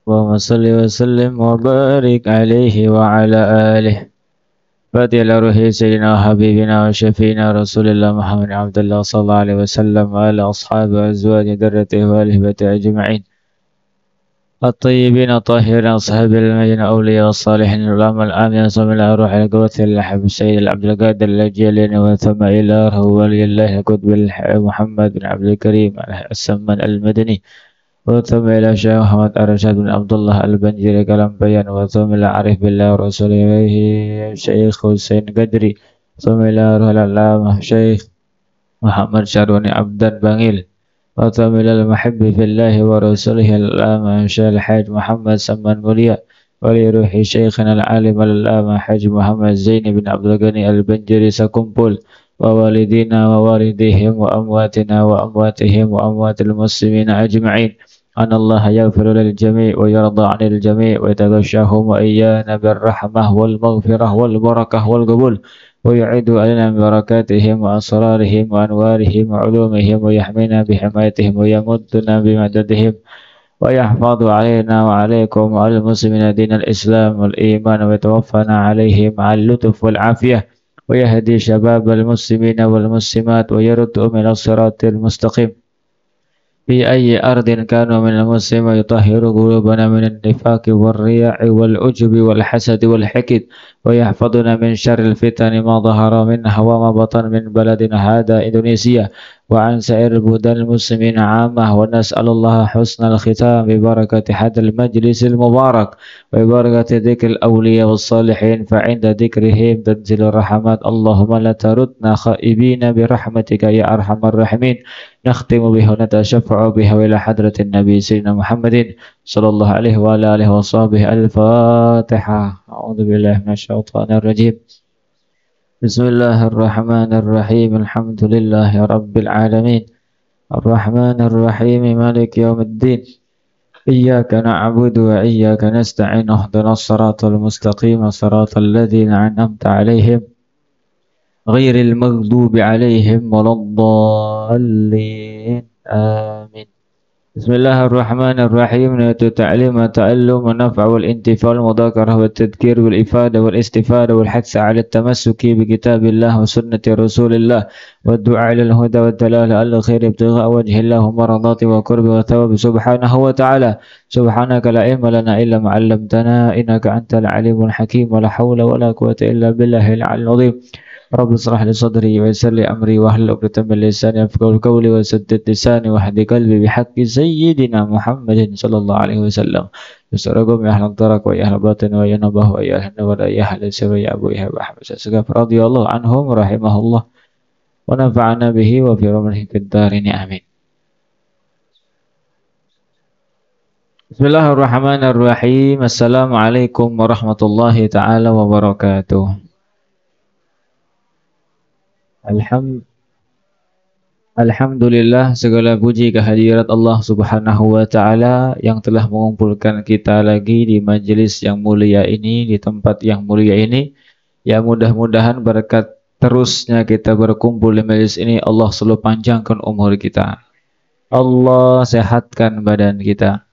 اللهم صل وسلم وبارك عليه وعلى آله. فاتي إلى روح سيدنا وحبيبنا وشفينا رسول الله محمد عبد الله صلى الله عليه وسلم وعلى أصحابه وأزواجه ذرته وآله بيته أجمعين الطيبين الطاهرين أصحاب المدينة أولياء الصالحين العلماء الآمنين صلى الله عليه وسلم القوة الحب السيد العبد القادر الجليل وثم إلى ولي الله القطب محمد بن عبد الكريم السمان المدني وثم إلى شيخ محمد أرشاد بن عبد الله البنجري كلام بيان وثم إلى عارف بالله ورسوله شيخ حسين قدري ثم إلى روح العلامة شيخ محمد شاروني عبدا بغيل وثم إلى المحب في الله ورسوله العلامة شيخ الحاج محمد سمان موليا ولروح شيخنا العالم العلامة حاج محمد زين بن عبد الغني البنجري سكمبول ووالدينا ووالديهم وأمواتنا وأمواتهم وأموات المسلمين أجمعين أن الله يغفر للجميع ويرضى عن الجميع ويتغشاهم وإيانا بالرحمة والمغفرة والبركة والقبول ويعيد علينا من بركاتهم وأسرارهم وأنوارهم وعلومهم ويحمينا بحمايتهم ويمدنا بمددهم ويحفظ علينا وعليكم وعلى المسلمين دين الإسلام والإيمان ويتوفنا عليهم على اللطف والعافية ويهدي شباب المسلمين والمسلمات ويردهم إلى الصراط المستقيم في أي أرض كانوا من المسلمين ويطهر قلوبنا من النفاق والرياء والعجب والحسد والحقد ويحفظنا من شر الفتن ما ظهر منها وما بطن من بلدنا هذا إندونيسيا وعن سائر بلدان المسلمين عامة ونسأل الله حسن الختام ببركة هذا المجلس المبارك وببركة ذكر الأولياء والصالحين فعند ذكرهم تنزل الرحمات اللهم لا تردنا خائبين برحمتك يا أرحم الراحمين نختم بها ونتشفع بها إلى حضرة النبي سيدنا محمد صلى الله عليه وعلى آله وصحبه الفاتحة أعوذ بالله من الشيطان الرجيم بسم الله الرحمن الرحيم الحمد لله رب العالمين الرحمن الرحيم مالك يوم الدين إياك نعبد وإياك نستعين اهدنا الصراط المستقيم صراط الذين أنعمت عليهم غير المغضوب عليهم ولا الضالين آمين بسم الله الرحمن الرحيم نية تعليم التعلم والنفع والانتفاع والمذاكرة والتذكير والإفادة والاستفادة والحث على التمسك بكتاب الله وسنة رسول الله والدعاء إلى الهدى والدلالة على الخير ابتغاء وجه الله ومرضاته وقربه وثوابه سبحانه وتعالى سبحانك لا علم لنا إلا ما علمتنا إنك أنت العليم الحكيم ولا حول ولا قوة إلا بالله العلي العظيم رب اشرح لي صدري ويسر لي أمري واحلل عقدة من لساني يفقهوا قولي وسدد لساني واهد قلبي بحق سيدنا محمد صلى الله عليه وسلم يسركم يا أهل الدرك ويا أهل الباطن ويا نبه ويا أهل النور ويا أهل السر يا أبو إيهاب أحمد سقف رضي الله عنهم رحمه الله ونفعنا به وفي رمره في الدارين آمين. بسم الله الرحمن الرحيم السلام عليكم ورحمة الله تعالى وبركاته. Alhamdulillah segala puji kehadirat Allah Subhanahu wa taala yang telah mengumpulkan kita lagi di majelis yang mulia ini, di tempat yang mulia ini. Ya mudah-mudahan berkat terusnya kita berkumpul di majelis ini Allah selalu panjangkan umur kita. Allah sehatkan badan kita.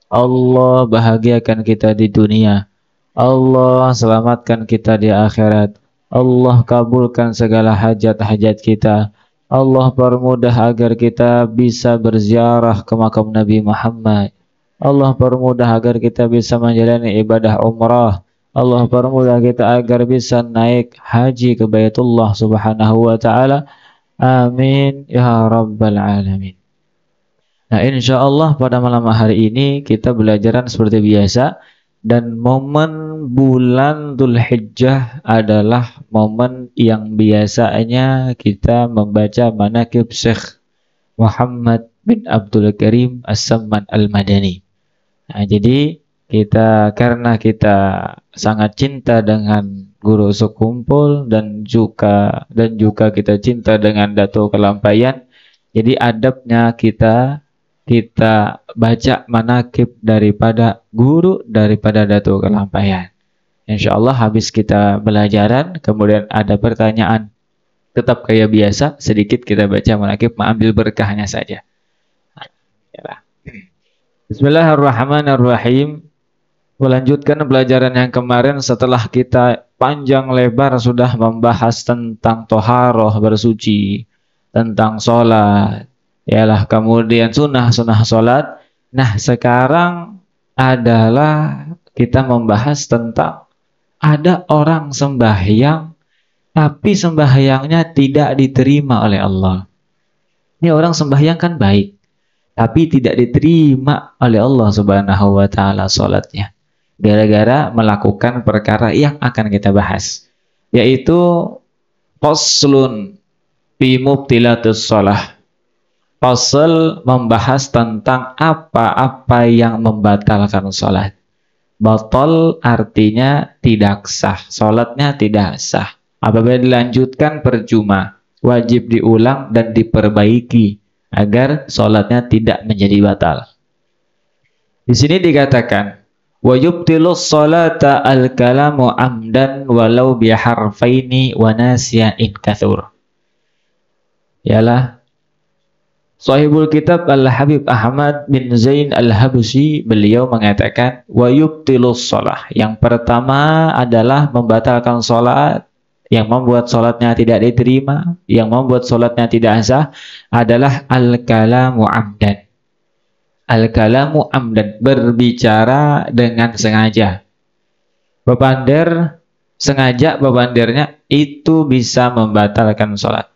Allah bahagiakan kita di dunia. Allah selamatkan kita di akhirat. Allah kabulkan segala hajat-hajat kita. Allah permudah agar kita bisa berziarah ke makam Nabi Muhammad. Allah permudah agar kita bisa menjalani ibadah umrah. Allah permudah kita agar bisa naik haji ke Baitullah Subhanahu wa taala. Amin ya rabbal alamin. Nah, insya Allah pada malam hari ini kita belajaran seperti biasa. Dan momen bulan Dzulhijjah adalah momen yang biasanya kita membaca manaqib Syekh Muhammad bin Abdul Karim As-Samman Al-Madani. Nah, jadi karena kita sangat cinta dengan Guru Sekumpul dan juga kita cinta dengan Datuk Kelampaian, jadi adabnya kita baca manaqib daripada guru daripada Datuk Kelampaian. Insya Allah habis kita belajaran, kemudian ada pertanyaan, tetap kayak biasa, sedikit kita baca manaqib, mengambil berkahnya saja. Bismillahirrahmanirrahim. Melanjutkan pelajaran yang kemarin setelah kita panjang lebar sudah membahas tentang toharoh bersuci, tentang sholat, yalah kemudian sunnah sholat. Nah sekarang adalah kita membahas tentang ada orang sembahyang tapi sembahyangnya tidak diterima oleh Allah. Ini orang sembahyang kan baik, tapi tidak diterima oleh Allah Subhanahu wa taala sholatnya. Gara-gara melakukan perkara yang akan kita bahas, yaitu faslun fi mubtilatus shalah. Fasal membahas tentang apa-apa yang membatalkan sholat. Batal artinya tidak sah, sholatnya tidak sah. Apabila dilanjutkan percuma, wajib diulang dan diperbaiki agar sholatnya tidak menjadi batal. Di sini dikatakan wa yubtilus sholata al-kalamu amdan walau biharfaini wa nasiya in kathur. Yalah Sahibul Kitab Al-Habib Ahmad bin Zain Al-Habsyi, beliau mengatakan wa yubtilus shalah. Yang pertama adalah membatalkan sholat, yang membuat sholatnya tidak diterima, yang membuat sholatnya tidak sah adalah al-kalamu amdan. Al-kalamu amdan, berbicara dengan sengaja. Bepander, sengaja bepandernya itu bisa membatalkan sholat.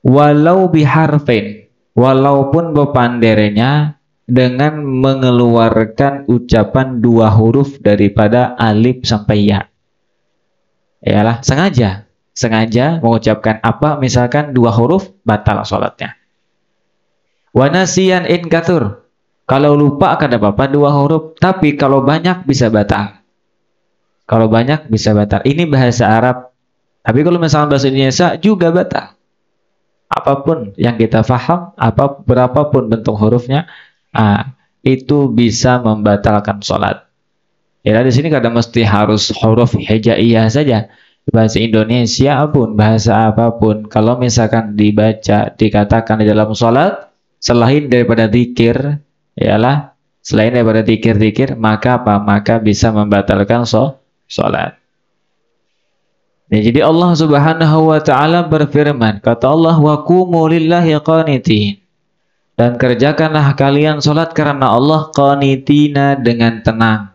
Walau biharfin, walaupun bepandernya dengan mengeluarkan ucapan dua huruf daripada alif sampai ya. Yalah, sengaja mengucapkan apa, misalkan dua huruf, batal sholatnya. Wa nasiyan in kathur, kalau lupa kada apa-apa dua huruf, tapi kalau banyak bisa batal. Kalau banyak bisa batal. Ini bahasa Arab. Tapi kalau misalnya bahasa Indonesia juga batal. Apapun yang kita faham, berapapun bentuk hurufnya, itu bisa membatalkan sholat. Ya di sini kadang mesti harus huruf hijaiyah saja. Bahasa Indonesia pun, bahasa apapun, kalau misalkan dibaca, dikatakan di dalam sholat, selain daripada zikir, ialah selain daripada zikir-zikir, maka apa? Maka bisa membatalkan sholat. Ya, jadi Allah Subhanahu wa taala berfirman, kata Allah, wa qumu lillahi qanitin, dan kerjakanlah kalian sholat karena Allah, qanitina, dengan tenang.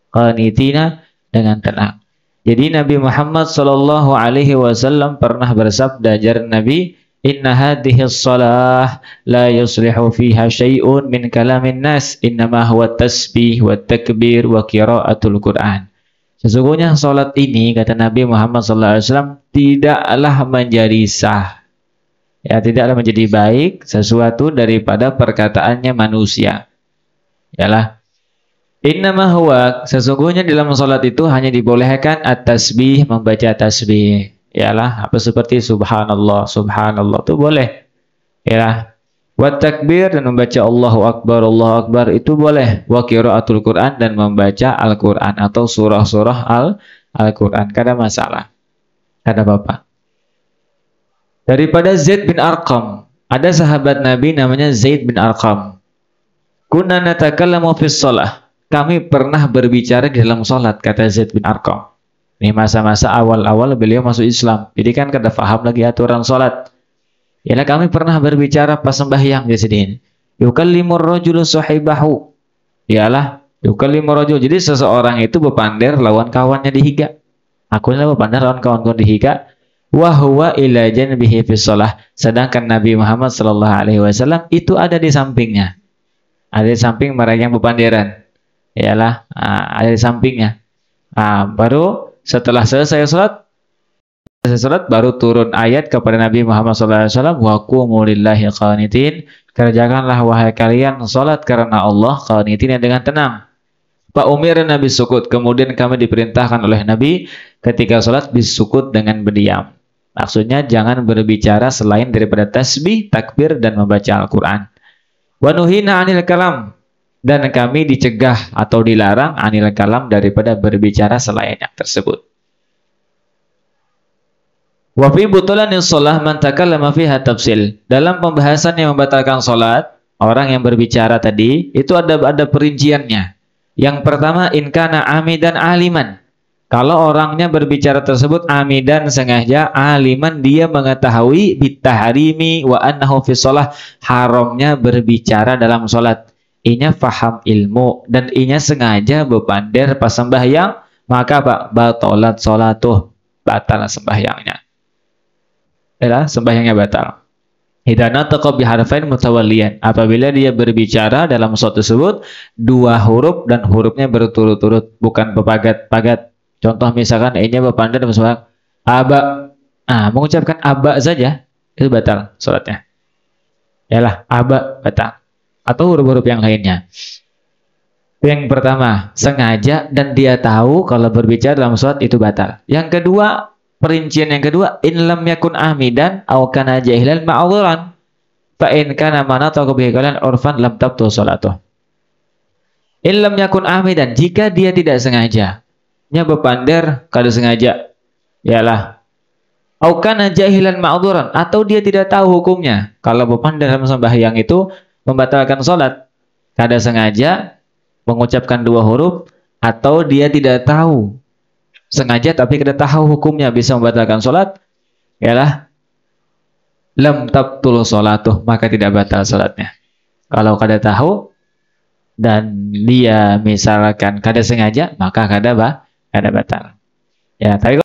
Qanitina, dengan tenang. Jadi Nabi Muhammad sallallahu alaihi wasallam pernah bersabda, jar Nabi, inna hadhihi shalah la yuslihu fiha syai'un min kalamin nas, innama huwa tasbih wa takbir wa qiraatul Qur'an. Sesungguhnya salat ini, kata Nabi Muhammad sallallahu alaihi wasallam, tidaklah menjadi sah, ya tidaklah menjadi baik sesuatu daripada perkataannya manusia. Yalah, innama huwa, sesungguhnya dalam salat itu hanya dibolehkan at-tasbih, membaca tasbih. Yalah, apa seperti subhanallah, subhanallah itu boleh. Yalah, wa takbir, dan membaca Allahu Akbar itu boleh. Wa qiraatul Quran, dan membaca Al-Quran atau surah-surah Al-Quran. Kada masalah, kada apa-apa. Daripada Zaid bin Arqam, ada sahabat Nabi namanya Zaid bin Arqam. Kunna natakallamu fis shalah, kami pernah berbicara di dalam salat, kata Zaid bin Arqam. Ini masa-masa awal-awal beliau masuk Islam. Jadi kan kada faham lagi aturan salat. Yalah, kami pernah berbicara pas sembahyang di sini. Yukallimur rajulu sahibahu. Yalah, yukallimur rajul. Jadi seseorang itu bepander lawan kawannya di higa. Aku ini bepander lawan kawan-kawan di higa. Wa huwa ila janbihi fi shalah. Sedangkan Nabi Muhammad sallallahu alaihi wasallam itu ada di sampingnya. Ada di samping mereka yang bepanderan. Yalah, ada di sampingnya. Baru setelah selesai salat, baru turun ayat kepada Nabi Muhammad SAW, wa qumu lillahi qanitin, kerjakanlah wahai kalian salat karena Allah, qanitin, dengan tenang. Pak Umir Nabi sukut, kemudian kami diperintahkan oleh Nabi ketika salat bisukut, dengan berdiam. Maksudnya jangan berbicara selain daripada tasbih, takbir, dan membaca Al-Quran. Wa nuhina 'anil kalam, dan kami dicegah atau dilarang anil kalam, daripada berbicara selain yang tersebut. Wa fi butulanis shalah man takallama fiha tafsil, dalam pembahasan yang membatalkan salat orang yang berbicara tadi itu ada perinciannya. Yang pertama, in kana amidan aliman. Kalau orangnya berbicara tersebut amidan sengaja, aliman dia mengetahui bitahrimi wa annahu fi shalah, haramnya berbicara dalam salat. Inya faham ilmu dan inya sengaja bepander pas sembahyang, maka Pak batalat salatuh, batal sembahyangnya. Adalah sembahyangnya batal. Idza nataqa bi harfain mutawalliyan, apabila dia berbicara dalam suatu tersebut dua huruf dan hurufnya berturut-turut, bukan bepagat-pagat. Contoh misalkan ini berpandai dalam suara aba. Mengucapkan aba saja itu batal salatnya. Yalah, aba batal. Atau huruf-huruf yang lainnya. Yang pertama, sengaja dan dia tahu kalau berbicara dalam salat itu batal. Yang kedua, perincian yang kedua, in lam yakun amidan aw kana jahilan ma'dzuran. Fa in kana manataqa bihi qalan urfan lam tabtu salatuh. In lam yakun amidan, jika dia tidak sengaja, nya bepander kada sengaja, yalah. Au kana jahilan ma'dzuran, atau dia tidak tahu hukumnya. Kalau bepander dalam sembahyang itu membatalkan salat, kada sengaja mengucapkan dua huruf, atau dia tidak tahu sengaja tapi kada tahu hukumnya bisa membatalkan salat, yalah lam tabtul salatuh, maka tidak batal salatnya. Kalau kada tahu dan dia misalkan kada sengaja, maka kada batal. Ya, tapi